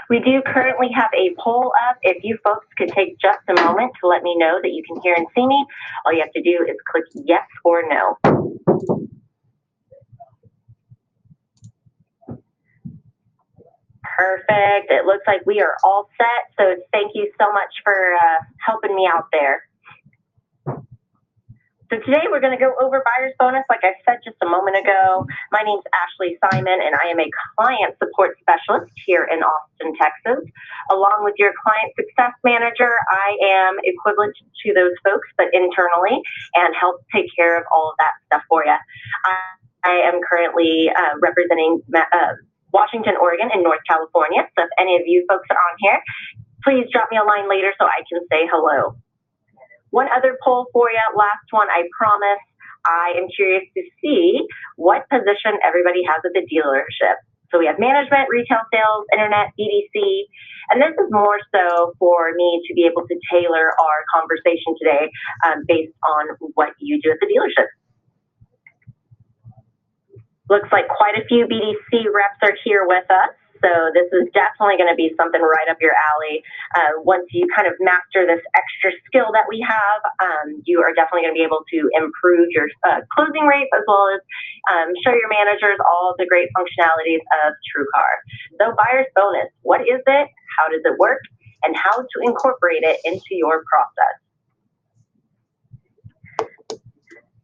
We do currently have a poll up. If you folks could take just a moment to let me know that you can hear and see me, all you have to do is click yes or no. Perfect. It looks like we are all set. So thank you so much for helping me out there. So today we're going to go over buyer's bonus, like I said just a moment ago. My name's Ashley Simon, and I am a client support specialist here in Austin, Texas. Along with your client success manager, I am equivalent to those folks, but internally, and help take care of all of that stuff for you. I am currently representing Washington, Oregon, and North California. So if any of you folks are on here, please drop me a line later so I can say hello. One other poll for you, last one, I promise. I am curious to see what position everybody has at the dealership. So we have management, retail sales, internet, BDC, and this is more so for me to be able to tailor our conversation today based on what you do at the dealership. Looks like quite a few BDC reps are here with us. So this is definitely going to be something right up your alley. Once you kind of master this extra skill that we have, you are definitely going to be able to improve your closing rates as well as show your managers all of the great functionalities of TrueCar. So buyer's bonus, what is it? How does it work? And how to incorporate it into your process.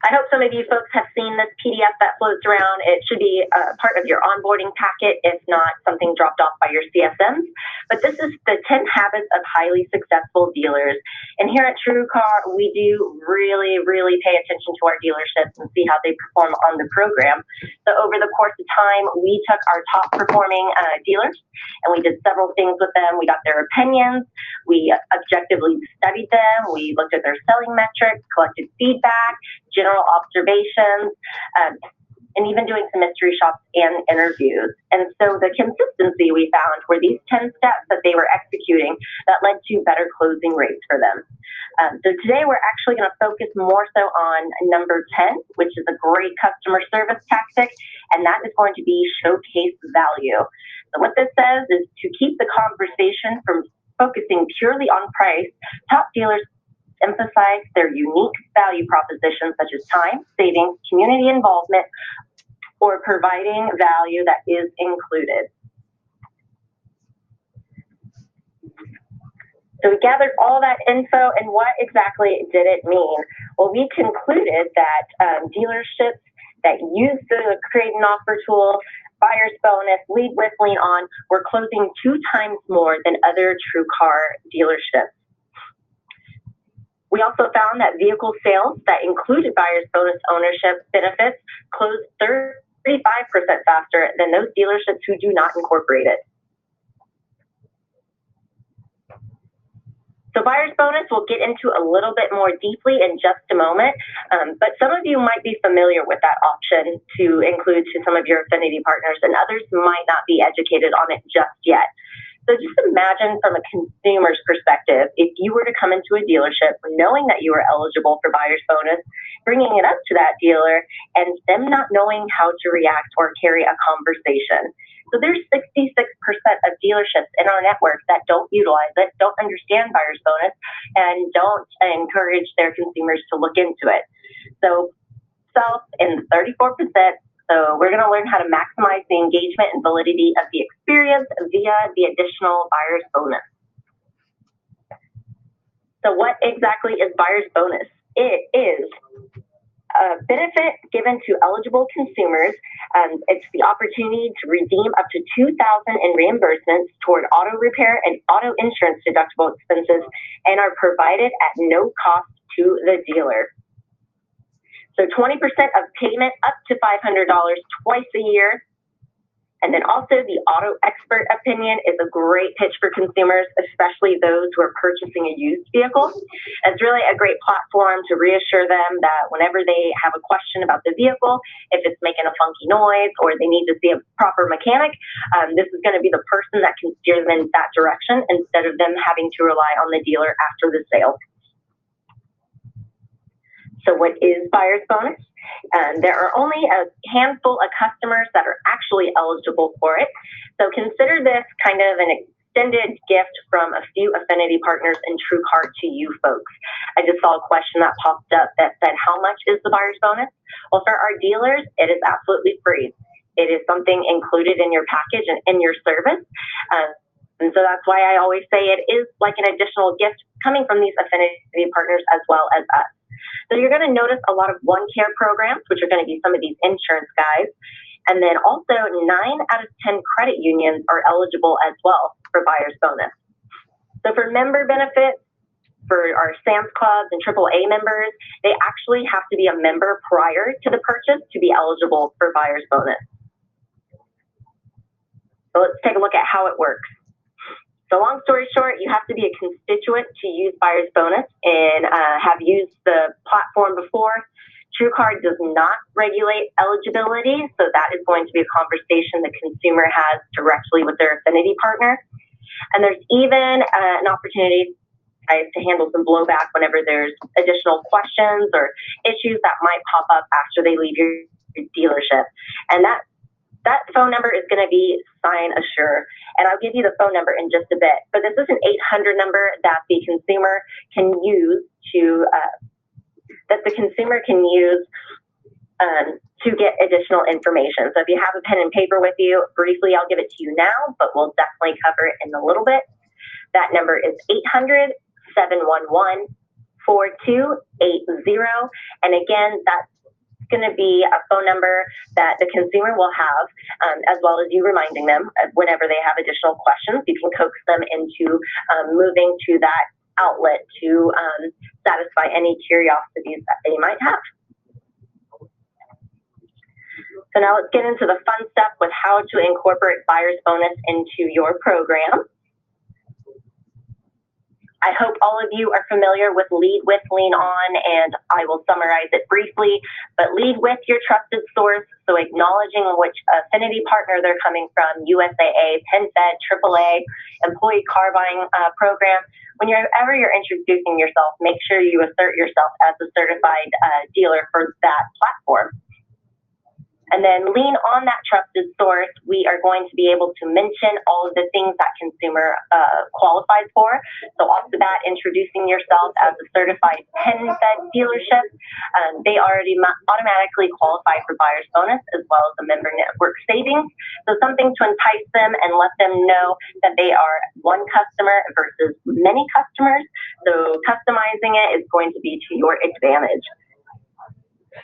I hope some of you folks have seen this PDF that floats around. It should be part of your onboarding packet, if not something dropped off by your CSMs. But this is the 10 habits of highly successful dealers. And here at TrueCar, we do really, really pay attention to our dealerships and see how they perform on the program. So over the course of time, we took our top performing dealers and we did several things with them. We got their opinions. We objectively studied them. We looked at their selling metrics, collected feedback, general observations, and even doing some mystery shops and interviews. And so the consistency we found were these 10 steps that they were executing that led to better closing rates for them. So today we're actually going to focus more so on number 10, which is a great customer service tactic, and that is going to be showcase value. So what this says is to keep the conversation from focusing purely on price, top dealers emphasize their unique value propositions such as time, savings, community involvement, or providing value that is included. So we gathered all that info, and what exactly did it mean? Well, we concluded that dealerships that use the Create an Offer tool, buyer's bonus, lead with Lean On, were closing 2 times more than other TrueCar dealerships. We also found that vehicle sales that included buyer's bonus ownership benefits closed 35% faster than those dealerships who do not incorporate it. So buyer's bonus we'll get into a little bit more deeply in just a moment, but some of you might be familiar with that option to include to some of your affinity partners, and others might not be educated on it just yet. So just imagine from a consumer's perspective, if you were to come into a dealership knowing that you were eligible for buyer's bonus, bringing it up to that dealer and them not knowing how to react or carry a conversation. So there's 66% of dealerships in our network that don't utilize it, don't understand buyer's bonus, and don't encourage their consumers to look into it. So self in 34%. So we're going to learn how to maximize the engagement and validity of the experience via the additional buyer's bonus. So what exactly is buyer's bonus? It is a benefit given to eligible consumers. It's the opportunity to redeem up to $2,000 in reimbursements toward auto repair and auto insurance deductible expenses, and are provided at no cost to the dealer. So 20% of payment up to $500 twice a year. And then also the auto expert opinion is a great pitch for consumers, especially those who are purchasing a used vehicle. It's really a great platform to reassure them that whenever they have a question about the vehicle, if it's making a funky noise or they need to see a proper mechanic, this is going to be the person that can steer them in that direction instead of them having to rely on the dealer after the sale. So what is buyer's bonus? There are only a handful of customers that are actually eligible for it. So consider this kind of an extended gift from a few affinity partners in TrueCar to you folks. I just saw a question that popped up that said, how much is the buyer's bonus? Well, for our dealers, it is absolutely free. It is something included in your package and in your service. And so that's why I always say it is like an additional gift coming from these affinity partners as well as us. So you're going to notice a lot of OneCare programs, which are going to be some of these insurance guys. And then also 9 out of 10 credit unions are eligible as well for buyer's bonus. So for member benefits, for our Sam's Clubs and AAA members, they actually have to be a member prior to the purchase to be eligible for buyer's bonus. So let's take a look at how it works. So long story short, you have to be a constituent to use buyer's bonus and have used the platform before. TrueCar does not regulate eligibility, so that is going to be a conversation the consumer has directly with their affinity partner. And there's even an opportunity to handle some blowback whenever there's additional questions or issues that might pop up after they leave your dealership. And that phone number is going to be Sign Assure, and I'll give you the phone number in just a bit. But this is an 800 number that the consumer can use to get additional information. So if you have a pen and paper with you, briefly, I'll give it to you now, but we'll definitely cover it in a little bit. That number is 800-711-4280. And again, that's going to be a phone number that the consumer will have, as well as you reminding them whenever they have additional questions. You can coax them into moving to that outlet to satisfy any curiosities that they might have. So now let's get into the fun stuff with how to incorporate buyer's bonus into your program. I hope all of you are familiar with Lead With, Lean On, and I will summarize it briefly. But lead with your trusted source, so acknowledging which affinity partner they're coming from, USAA, PenFed, AAA, employee car buying program. Whenever you're introducing yourself, make sure you assert yourself as a certified dealer for that platform. And then lean on that trusted source. We are going to be able to mention all of the things that consumer qualifies for. So off the bat, introducing yourself as a certified PenFed dealership. They already automatically qualify for buyer's bonus as well as the member network savings. So something to entice them and let them know that they are one customer versus many customers. So customizing it is going to be to your advantage.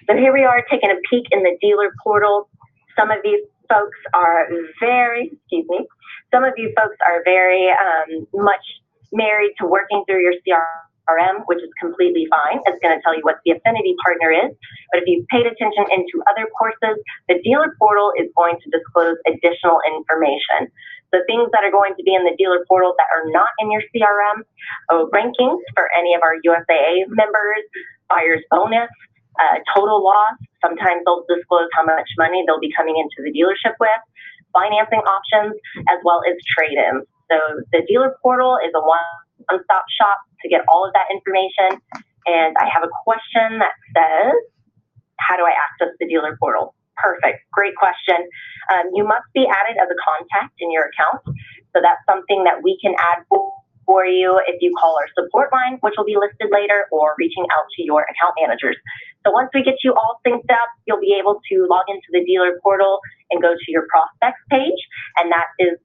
So here we are taking a peek in the dealer portal. Some of these folks are very much married to working through your CRM, which is completely fine. It's going to tell you what the affinity partner is. But if you've paid attention into other courses, the dealer portal is going to disclose additional information. The things that are going to be in the dealer portal that are not in your CRM, rankings for any of our USAA members, buyer's bonus, total loss. Sometimes they'll disclose how much money they'll be coming into the dealership with, financing options, as well as trade-ins. So the dealer portal is a one-stop shop to get all of that information. And I have a question that says, how do I access the dealer portal? Perfect. Great question. You must be added as a contact in your account. So that's something that we can add for you if you call our support line, which will be listed later, or reaching out to your account managers. So once we get you all synced up, you'll be able to log into the dealer portal and go to your prospects page. And that is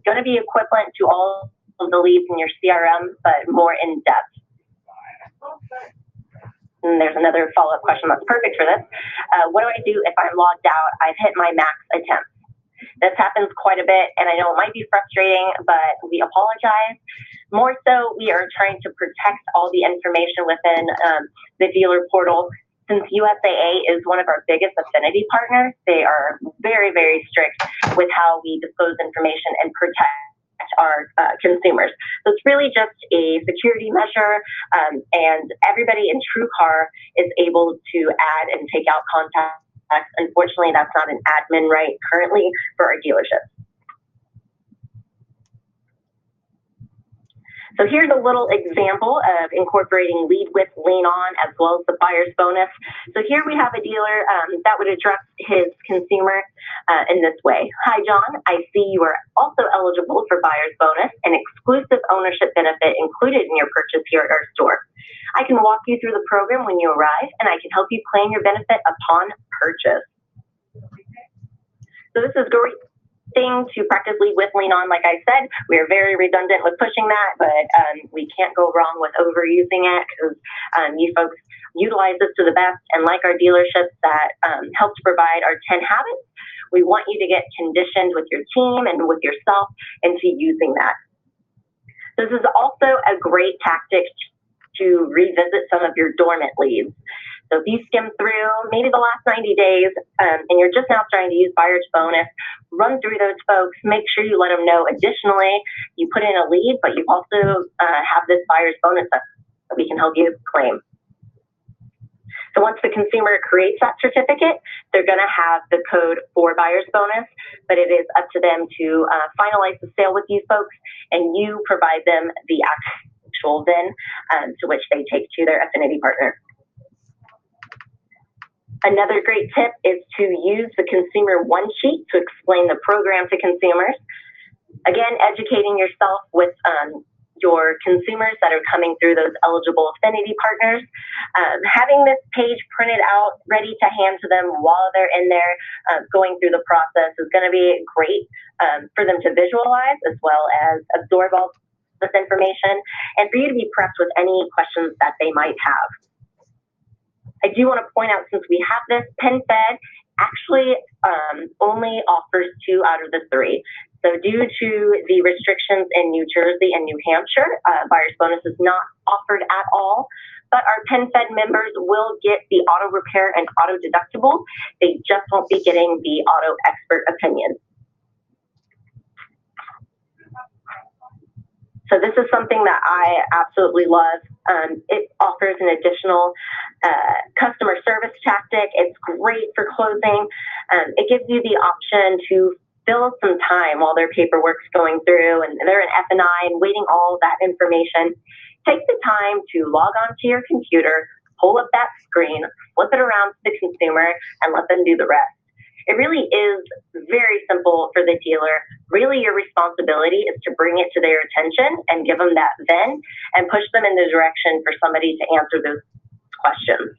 going to be equivalent to all of the leads in your CRM, but more in depth. And there's another follow-up question that's perfect for this. What do I do if I'm logged out? I've hit my max attempt. This happens quite a bit, and I know it might be frustrating, but we apologize. More so, we are trying to protect all the information within the dealer portal. Since USAA is one of our biggest affinity partners, they are very, very strict with how we disclose information and protect our consumers. So it's really just a security measure, and everybody in TrueCar is able to add and take out contacts. Unfortunately, that's not an admin right currently for our dealerships. So here's a little example of incorporating lead with, lean on, as well as the buyer's bonus. So here we have a dealer that would address his consumer in this way. Hi, John. I see you are also eligible for buyer's bonus, an exclusive ownership benefit included in your purchase here at our store. I can walk you through the program when you arrive, and I can help you claim your benefit upon purchase. So this is great thing to practice lead with, lean on. Like I said, we are very redundant with pushing that, but we can't go wrong with overusing it because you folks utilize this to the best. And like our dealerships that help to provide our 10 habits, we want you to get conditioned with your team and with yourself into using that. This is also a great tactic to revisit some of your dormant leads. So if you skim through maybe the last 90 days and you're just now starting to use buyer's bonus, run through those folks, make sure you let them know additionally you put in a lead, but you also have this buyer's bonus that we can help you claim. So once the consumer creates that certificate, they're going to have the code for buyer's bonus, but it is up to them to finalize the sale with you folks, and you provide them the actual VIN to which they take to their affinity partner. Another great tip is to use the consumer one sheet to explain the program to consumers. Again, educating yourself with your consumers that are coming through those eligible affinity partners. Having this page printed out, ready to hand to them while they're in there going through the process is going to be great for them to visualize as well as absorb all this information and for you to be prepped with any questions that they might have. I do want to point out, since we have this, PenFed actually only offers 2 out of the 3. So due to the restrictions in New Jersey and New Hampshire, buyer's bonus is not offered at all, but our PenFed members will get the auto repair and auto deductible. They just won't be getting the auto expert opinion. So this is something that I absolutely love. It offers an additional customer service tactic. It's great for closing. It gives you the option to fill some time while their paperwork's going through and they're in F&I and waiting all that information. Take the time to log on to your computer, pull up that screen, flip it around to the consumer, and let them do the rest. It really is very simple for the dealer. Really, your responsibility is to bring it to their attention and give them that VIN and push them in the direction for somebody to answer those questions.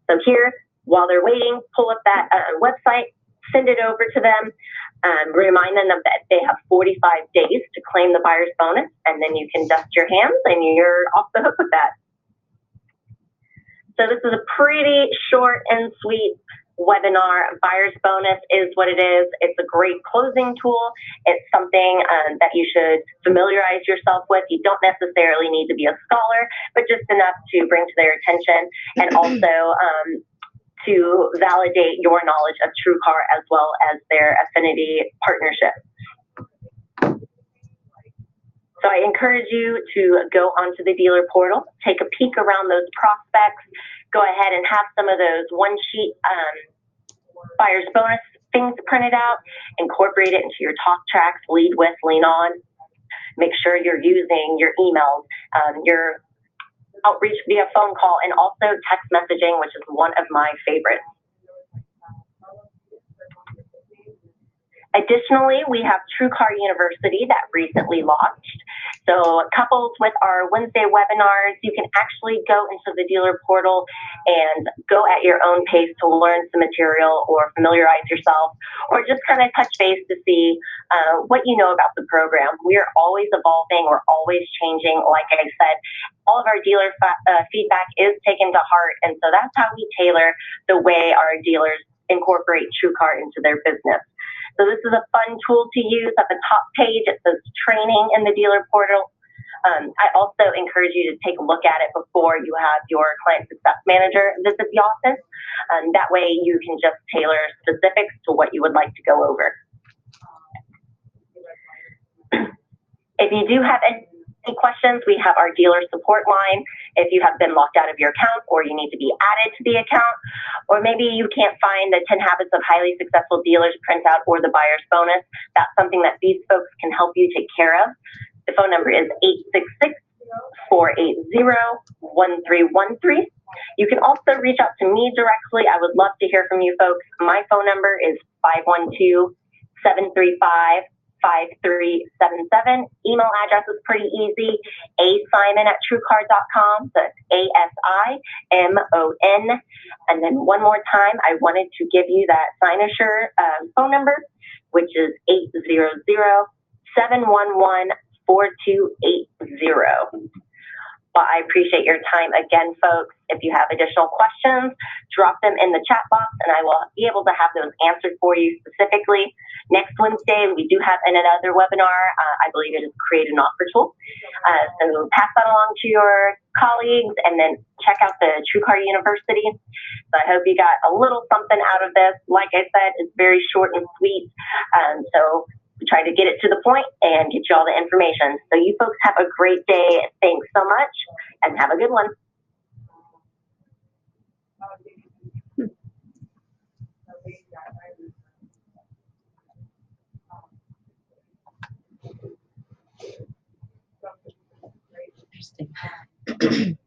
So here, while they're waiting, pull up that website, send it over to them, remind them that they have 45 days to claim the buyer's bonus, and then you can dust your hands and you're off the hook with that. So this is a pretty short and sweet webinar. Buyer's bonus is what it is. It's a great closing tool. It's something that you should familiarize yourself with. You don't necessarily need to be a scholar, but just enough to bring to their attention and also to validate your knowledge of TrueCar as well as their affinity partnership. So I encourage you to go onto the dealer portal, take a peek around those prospects, go ahead and have some of those one sheet buyer's bonus things printed out, incorporate it into your talk tracks, lead with, lean on. Make sure you're using your emails, your outreach via phone call, and also text messaging, which is one of my favorites. Additionally, we have TrueCar University that recently launched. So coupled with our Wednesday webinars, you can actually go into the dealer portal and go at your own pace to learn some material or familiarize yourself, or just kind of touch base to see what you know about the program. We are always evolving. We're always changing. Like I said, all of our dealer feedback is taken to heart. And so that's how we tailor the way our dealers incorporate TrueCar into their business. So this is a fun tool to use. At the top page, it says training in the dealer portal. I also encourage you to take a look at it before you have your client success manager visit the office. That way you can just tailor specifics to what you would like to go over. If you do have any questions, we have our dealer support line. If you have been locked out of your account or you need to be added to the account, or maybe you can't find the 10 Habits of Highly Successful Dealers printout or the buyer's bonus, that's something that these folks can help you take care of. The phone number is 480-1313. You can also reach out to me directly. I would love to hear from you folks. My phone number is 512-735-5377. Email address is pretty easy, asimon@truecard.com. That's ASIMON. And then one more time, I wanted to give you that Cynosure phone number, which is 800-711-4280. Well, I appreciate your time again, folks. If you have additional questions, drop them in the chat box and I will be able to have those answered for you specifically. Next Wednesday, we do have another webinar. I believe it is Create an Offer Tool. So pass that along to your colleagues and then check out the TrueCar University. So I hope you got a little something out of this. Like I said, it's very short and sweet. So we try to get it to the point and get you all the information. So you folks have a great day. Thanks so much and have a good one. Interesting.